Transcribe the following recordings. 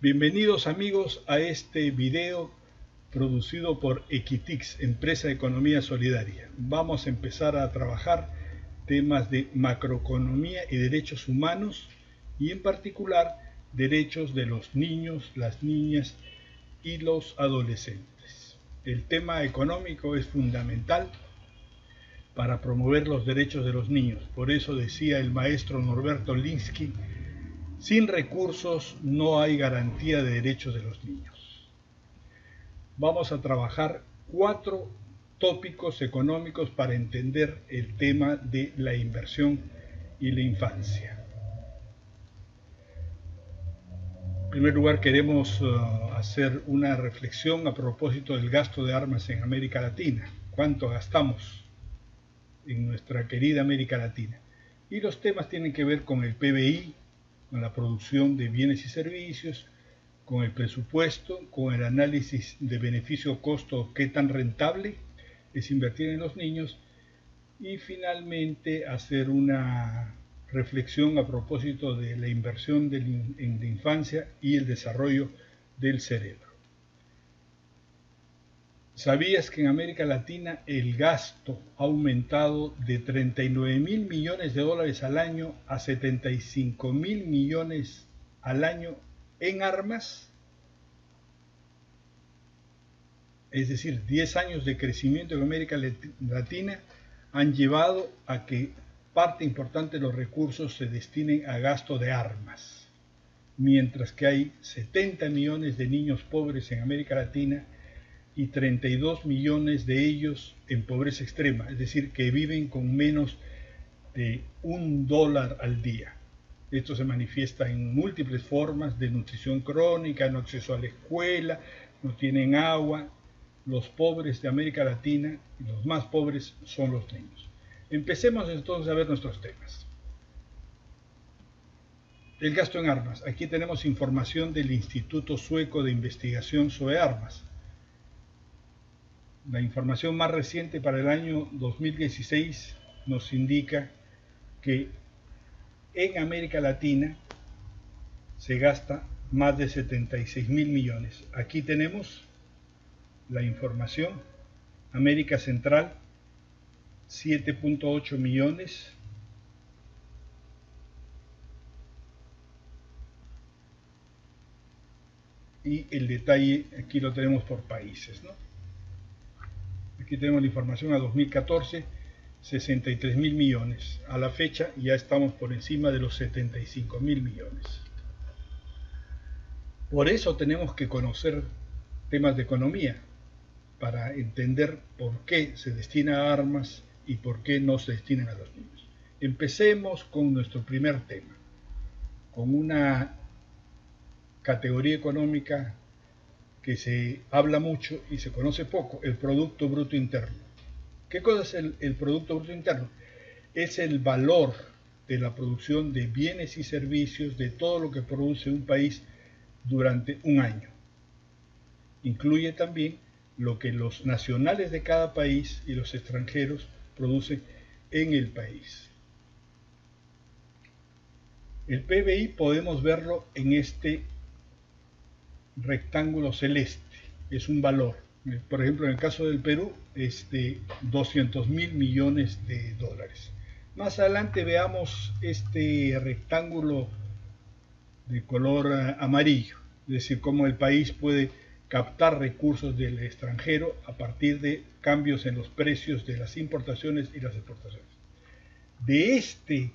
Bienvenidos amigos a este video producido por Equitix, empresa de economía solidaria. Vamos a empezar a trabajar temas de macroeconomía y derechos humanos y en particular derechos de los niños, las niñas y los adolescentes. El tema económico es fundamental para promover los derechos de los niños. Por eso decía el maestro Norberto Linsky: sin recursos no hay garantía de derechos de los niños. Vamos a trabajar 4 tópicos económicos para entender el tema de la inversión y la infancia. En primer lugar, queremos hacer una reflexión a propósito del gasto de armas en América Latina. ¿Cuánto gastamos en nuestra querida América Latina? Y los temas tienen que ver con el PBI, con la producción de bienes y servicios, con el presupuesto, con el análisis de beneficio-costo, qué tan rentable es invertir en los niños, y finalmente hacer una reflexión a propósito de la inversión en la infancia y el desarrollo del cerebro. ¿Sabías que en América Latina el gasto ha aumentado de 39.000 millones de dólares al año a 75.000 millones al año en armas? Es decir, 10 años de crecimiento en América Latina han llevado a que parte importante de los recursos se destinen a gasto de armas, mientras que hay 70 millones de niños pobres en América Latina y 32 millones de ellos en pobreza extrema, es decir, que viven con menos de $1 al día. Esto se manifiesta en múltiples formas: de nutrición crónica, no acceso a la escuela, no tienen agua. Los pobres de América Latina, los más pobres, son los niños. Empecemos entonces a ver nuestros temas. El gasto en armas. Aquí tenemos información del Instituto Sueco de Investigación sobre Armas. La información más reciente para el año 2016 nos indica que en América Latina se gasta más de 76.000 millones. Aquí tenemos la información. América Central, 7.8 millones. Y el detalle aquí lo tenemos por países, ¿no? Aquí tenemos la información a 2014, 63.000 millones. A la fecha ya estamos por encima de los 75.000 millones. Por eso tenemos que conocer temas de economía, para entender por qué se destina a armas y por qué no se destinan a los niños. Empecemos con nuestro primer tema, con una categoría económica que se habla mucho y se conoce poco: el Producto Bruto Interno. ¿Qué cosa es el Producto Bruto Interno? Es el valor de la producción de bienes y servicios, de todo lo que produce un país durante un año. Incluye también lo que los nacionales de cada país y los extranjeros producen en el país. El PBI podemos verlo en este rectángulo celeste, es un valor. Por ejemplo, en el caso del Perú es de 200.000 millones de dólares. Más adelante veamos este rectángulo de color amarillo, es decir, cómo el país puede captar recursos del extranjero a partir de cambios en los precios de las importaciones y las exportaciones. De este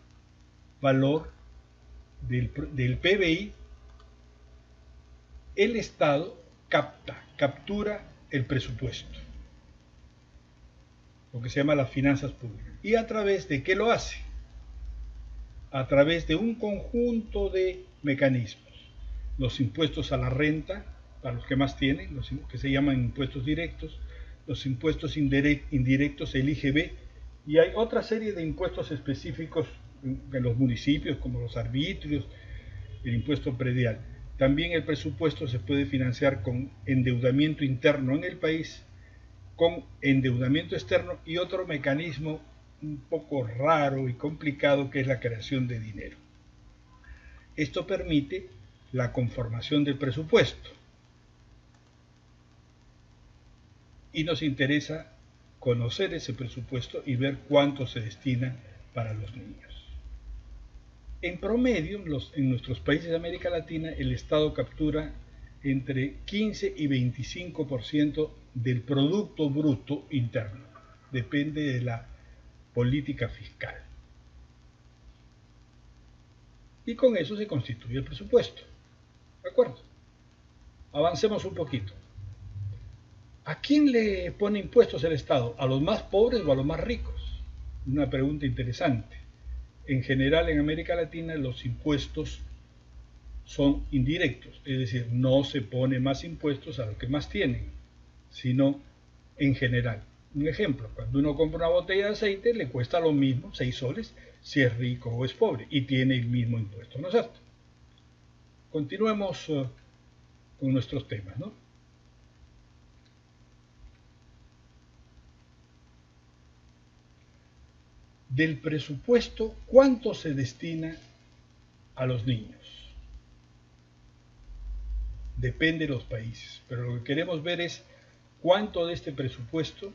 valor del PBI, el Estado captura el presupuesto, lo que se llama las finanzas públicas. ¿Y a través de qué lo hace? A través de un conjunto de mecanismos. Los impuestos a la renta, para los que más tienen, los que se llaman impuestos directos, los impuestos indirectos, el IGB, y hay otra serie de impuestos específicos en los municipios, como los arbitrios, el impuesto predial. También el presupuesto se puede financiar con endeudamiento interno en el país, con endeudamiento externo y otro mecanismo un poco raro y complicado que es la creación de dinero. Esto permite la conformación del presupuesto y nos interesa conocer ese presupuesto y ver cuánto se destina para los niños. En promedio, en nuestros países de América Latina, el Estado captura entre 15 y 25% del Producto Bruto Interno. Depende de la política fiscal. Y con eso se constituye el presupuesto. ¿De acuerdo? Avancemos un poquito. ¿A quién le pone impuestos el Estado? ¿A los más pobres o a los más ricos? Una pregunta interesante. En general, en América Latina, los impuestos son indirectos, es decir, no se pone más impuestos a los que más tienen, sino en general. Un ejemplo, cuando uno compra una botella de aceite, le cuesta lo mismo, 6 soles, si es rico o es pobre, y tiene el mismo impuesto, ¿no es cierto? Continuemos con nuestros temas, ¿no? Del presupuesto, ¿cuánto se destina a los niños? Depende de los países, pero lo que queremos ver es cuánto de este presupuesto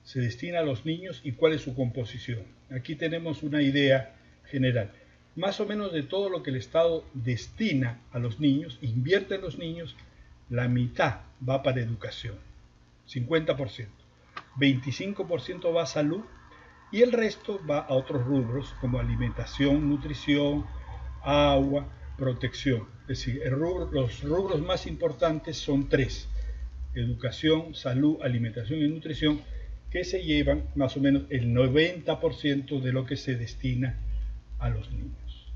se destina a los niños y cuál es su composición. Aquí tenemos una idea general. Más o menos de todo lo que el Estado destina a los niños, invierte en los niños, la mitad va para educación, 50%. 25% va a salud y el resto va a otros rubros como alimentación, nutrición, agua, protección. Es decir, los rubros más importantes son 3: educación, salud, alimentación y nutrición, que se llevan más o menos el 90% de lo que se destina a los niños.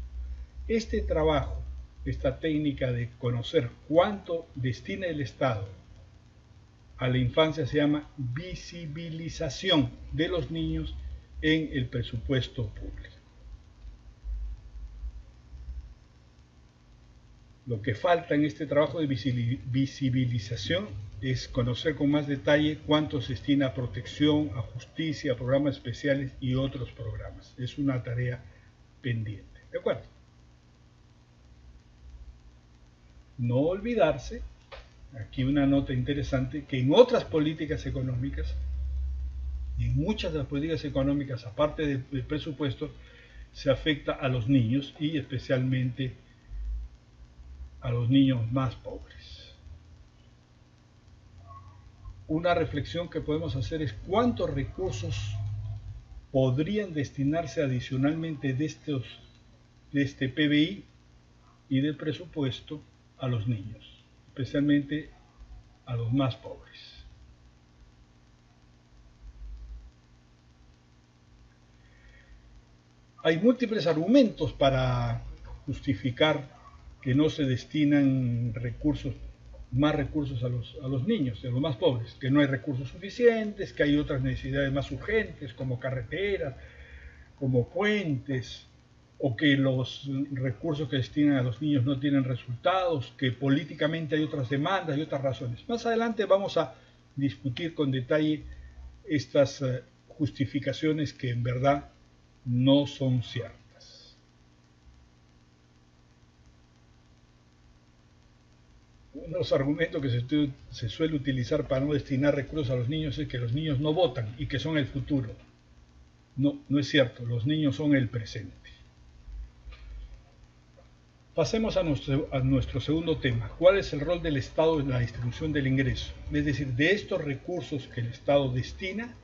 Este trabajo, esta técnica de conocer cuánto destina el Estado a la infancia se llama visibilización de los niños en el presupuesto público. Lo que falta en este trabajo de visibilización es conocer con más detalle cuánto se destina a protección, a justicia, a programas especiales y otros programas. Es una tarea pendiente. ¿De acuerdo? No olvidarse, aquí una nota interesante, que en otras políticas económicas, y en muchas de las políticas económicas, aparte del presupuesto, se afecta a los niños y especialmente a los niños más pobres. Una reflexión que podemos hacer es cuántos recursos podrían destinarse adicionalmente de este PBI y del presupuesto a los niños, especialmente a los más pobres. Hay múltiples argumentos para justificar que no se destinan más recursos a los niños, a los más pobres, que no hay recursos suficientes, que hay otras necesidades más urgentes como carreteras, como puentes, o que los recursos que destinan a los niños no tienen resultados, que políticamente hay otras demandas y otras razones. Más adelante vamos a discutir con detalle estas justificaciones que en verdad no son ciertas. Uno de los argumentos que se suele utilizar para no destinar recursos a los niños es que los niños no votan y que son el futuro. No, no es cierto, los niños son el presente. Pasemos a nuestro segundo tema. ¿Cuál es el rol del Estado en la distribución del ingreso? Es decir, de estos recursos que el Estado destina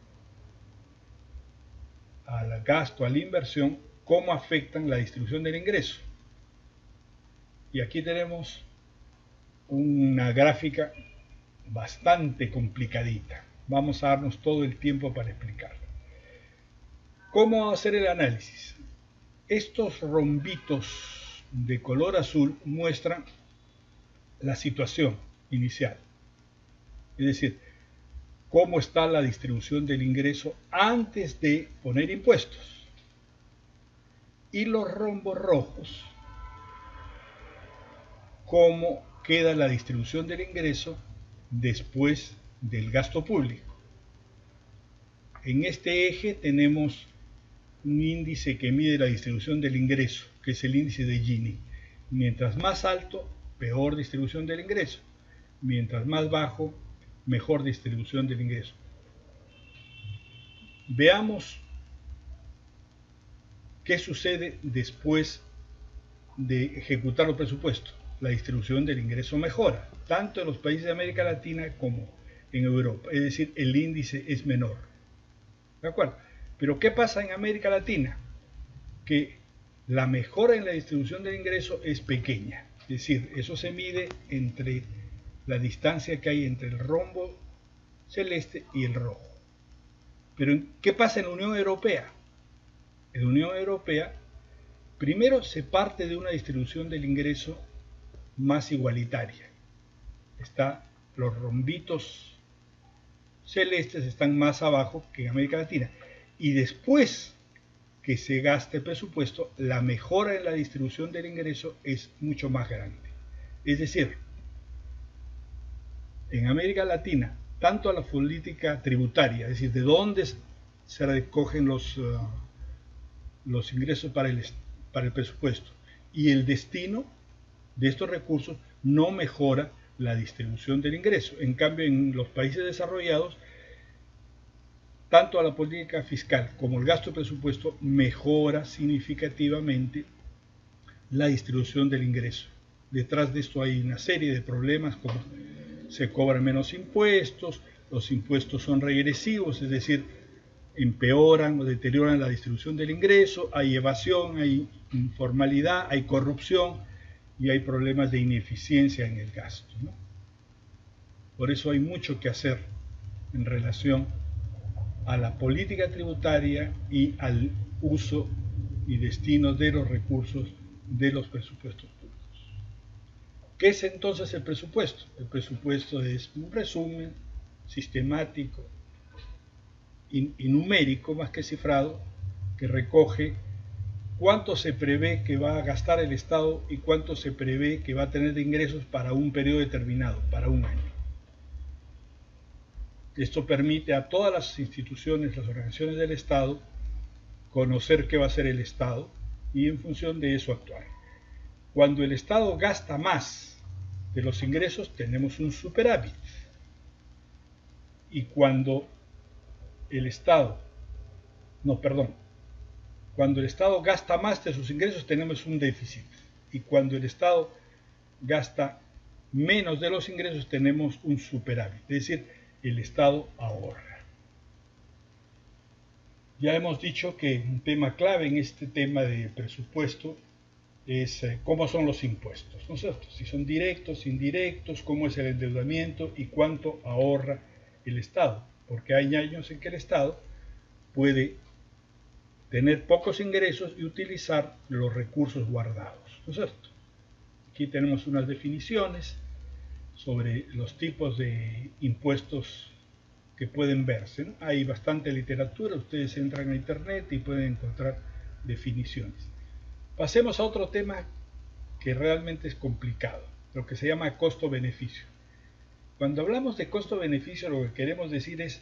al gasto, a la inversión, ¿cómo afectan la distribución del ingreso? Y aquí tenemos una gráfica bastante complicadita. Vamos a darnos todo el tiempo para explicarlo. ¿Cómo hacer el análisis? Estos rombitos de color azul muestran la situación inicial, es decir, cómo está la distribución del ingreso antes de poner impuestos. Y los rombos rojos, cómo queda la distribución del ingreso después del gasto público. En este eje tenemos un índice que mide la distribución del ingreso, que es el índice de Gini. Mientras más alto, peor distribución del ingreso. Mientras más bajo, mejor distribución del ingreso. Veamos qué sucede después de ejecutar los presupuestos. La distribución del ingreso mejora, tanto en los países de América Latina como en Europa. Es decir, el índice es menor. ¿De acuerdo? Pero ¿qué pasa en América Latina? Que la mejora en la distribución del ingreso es pequeña. Es decir, eso se mide entre la distancia que hay entre el rombo celeste y el rojo. Pero ¿qué pasa en la Unión Europea? En la Unión Europea, primero se parte de una distribución del ingreso más igualitaria. Los rombitos celestes están más abajo que en América Latina. Y después que se gaste el presupuesto, la mejora en la distribución del ingreso es mucho más grande. Es decir, en América Latina, tanto la política tributaria, es decir, de dónde se recogen los ingresos para el presupuesto, y el destino de estos recursos no mejora la distribución del ingreso. En cambio, en los países desarrollados, tanto la política fiscal como el gasto de presupuesto mejora significativamente la distribución del ingreso. Detrás de esto hay una serie de problemas, como se cobran menos impuestos, los impuestos son regresivos, es decir, empeoran o deterioran la distribución del ingreso, hay evasión, hay informalidad, hay corrupción y hay problemas de ineficiencia en el gasto, ¿no? Por eso hay mucho que hacer en relación a la política tributaria y al uso y destino de los recursos de los presupuestos públicos. ¿Qué es entonces el presupuesto? El presupuesto es un resumen sistemático y numérico, más que cifrado, que recoge cuánto se prevé que va a gastar el Estado y cuánto se prevé que va a tener de ingresos para un periodo determinado, para un año. Esto permite a todas las instituciones, las organizaciones del Estado, conocer qué va a hacer el Estado y en función de eso actuar. Cuando el Estado gasta más de los ingresos, tenemos un superávit. Y cuando el Estado gasta más de sus ingresos, tenemos un déficit. Y cuando el Estado gasta menos de los ingresos, tenemos un superávit. Es decir, el Estado ahorra. Ya hemos dicho que un tema clave en este tema de presupuesto es cómo son los impuestos, ¿no es cierto? Si son directos, indirectos, cómo es el endeudamiento y cuánto ahorra el Estado. Porque hay años en que el Estado puede tener pocos ingresos y utilizar los recursos guardados, ¿no es cierto? Aquí tenemos unas definiciones sobre los tipos de impuestos que pueden verse, ¿no? Hay bastante literatura, ustedes entran a internet y pueden encontrar definiciones. Pasemos a otro tema que realmente es complicado, lo que se llama costo-beneficio. Cuando hablamos de costo-beneficio, lo que queremos decir es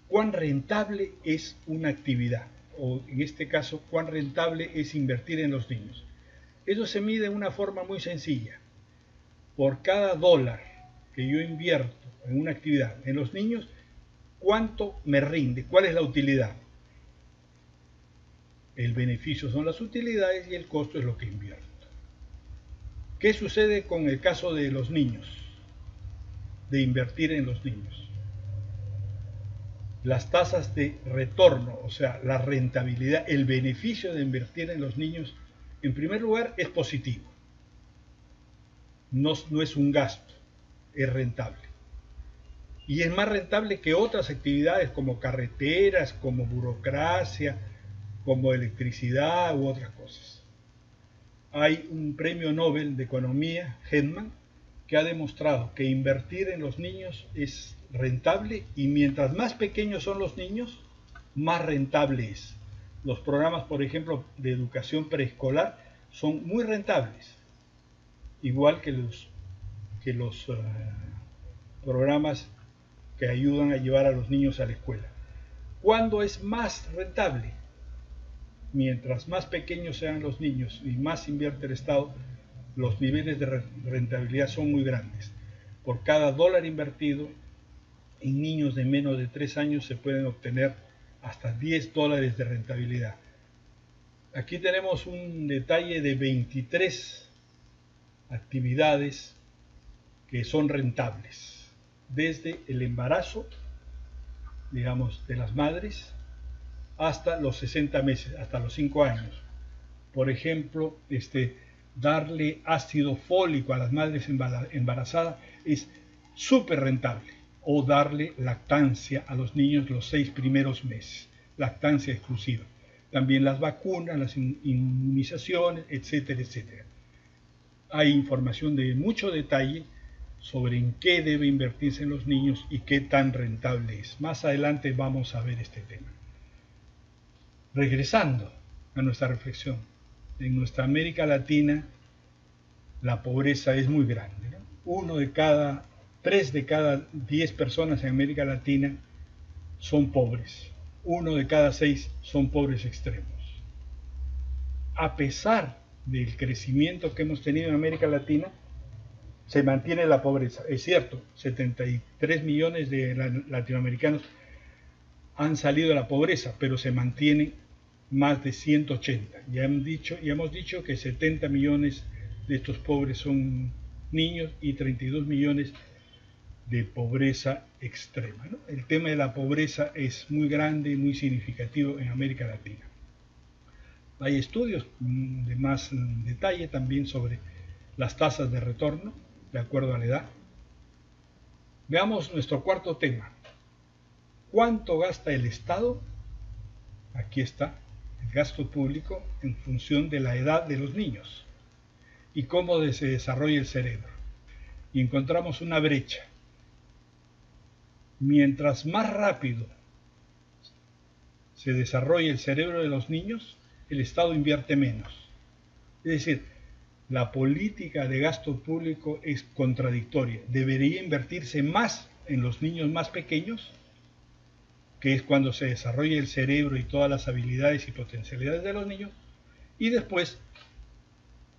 cuán rentable es una actividad, o en este caso, cuán rentable es invertir en los niños. Eso se mide de una forma muy sencilla. Por cada dólar que yo invierto en una actividad en los niños, ¿cuánto me rinde? ¿Cuál es la utilidad? El beneficio son las utilidades y el costo es lo que invierto. ¿Qué sucede con el caso de los niños? De invertir en los niños. Las tasas de retorno, o sea, la rentabilidad, el beneficio de invertir en los niños, en primer lugar, es positivo. No es un gasto, es rentable. Y es más rentable que otras actividades como carreteras, como burocracia, como electricidad u otras cosas. Hay un premio Nobel de Economía, Hedman, que ha demostrado que invertir en los niños es rentable y mientras más pequeños son los niños, más rentable es. Los programas, por ejemplo, de educación preescolar son muy rentables, igual que los programas que ayudan a llevar a los niños a la escuela. ¿Cuándo es más rentable? Mientras más pequeños sean los niños y más invierte el Estado, los niveles de rentabilidad son muy grandes. Por cada dólar invertido en niños de menos de 3 años se pueden obtener hasta 10 dólares de rentabilidad. Aquí tenemos un detalle de 23 actividades que son rentables, desde el embarazo, digamos, de las madres, hasta los 60 meses, hasta los 5 años. Por ejemplo, darle ácido fólico a las madres embarazadas es súper rentable. O darle lactancia a los niños los 6 primeros meses, lactancia exclusiva. También las vacunas, las inmunizaciones, etcétera, etcétera. Hay información de mucho detalle sobre en qué debe invertirse en los niños y qué tan rentable es. Más adelante vamos a ver este tema. Regresando a nuestra reflexión, en nuestra América Latina la pobreza es muy grande, ¿no? 3 de cada 10 personas en América Latina son pobres, 1 de cada 6 son pobres extremos. A pesar del crecimiento que hemos tenido en América Latina, se mantiene la pobreza. Es cierto, 73 millones de latinoamericanos han salido de la pobreza, pero se mantienen más de 180. Ya hemos dicho que 70 millones de estos pobres son niños y 32 millones de pobreza extrema, ¿no? El tema de la pobreza es muy grande y muy significativo en América Latina. Hay estudios de más detalle también sobre las tasas de retorno de acuerdo a la edad. Veamos nuestro cuarto tema. ¿Cuánto gasta el Estado? Aquí está, el gasto público en función de la edad de los niños y cómo se desarrolla el cerebro. Y encontramos una brecha. Mientras más rápido se desarrolla el cerebro de los niños, el Estado invierte menos. Es decir, la política de gasto público es contradictoria. Debería invertirse más en los niños más pequeños, que es cuando se desarrolla el cerebro y todas las habilidades y potencialidades de los niños, y después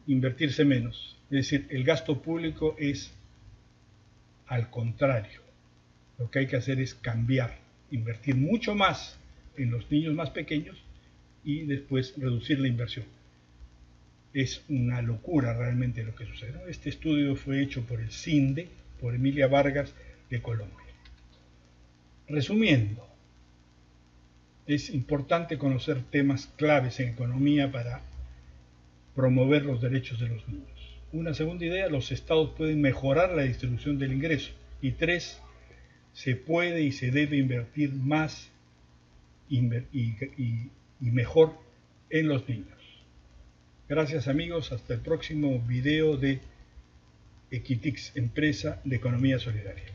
invertirse menos. Es decir, el gasto público es al contrario. Lo que hay que hacer es cambiar, invertir mucho más en los niños más pequeños y después reducir la inversión. Es una locura realmente lo que sucede, ¿no? Este estudio fue hecho por el CINDE, por Emilia Vargas de Colombia. Resumiendo, es importante conocer temas claves en economía para promover los derechos de los niños. Una segunda idea, los estados pueden mejorar la distribución del ingreso. Y 3, se puede y se debe invertir más y mejor en los niños. Gracias amigos, hasta el próximo video de Equitix, empresa de economía solidaria.